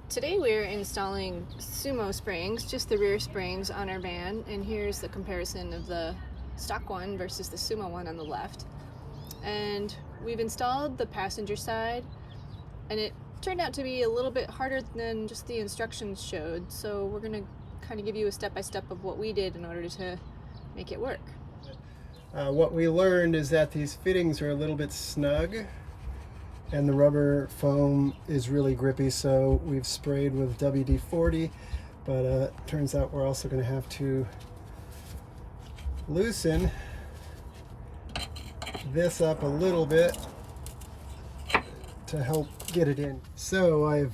Today we're installing SumoSprings, just the rear springs on our van, and here's the comparison of the stock one versus the Sumo one on the left. And we've installed the passenger side, and it turned out to be a little bit harder than just the instructions showed, so we're going to kind of give you a step-by-step of what we did in order to make it work. What we learned is that these fittings are a little bit snug and the rubber foam is really grippy, so we've sprayed with WD-40, but turns out we're also going to have to loosen this up a little bit to help get it in. So I've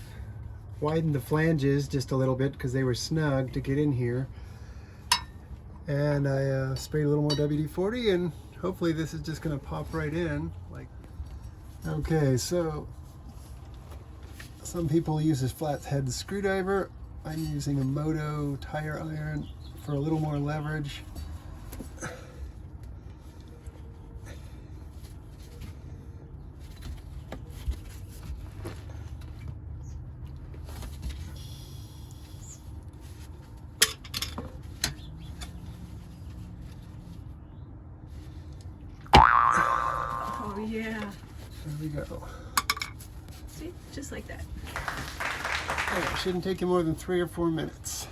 widened the flanges just a little bit because they were snug to get in here, and I sprayed a little more WD-40, and hopefully this is just going to pop right in. Okay, so some people use this flathead screwdriver. I'm using a Moto tire iron for a little more leverage. Oh yeah. There we go. See, just like that. Oh, it shouldn't take you more than 3 or 4 minutes.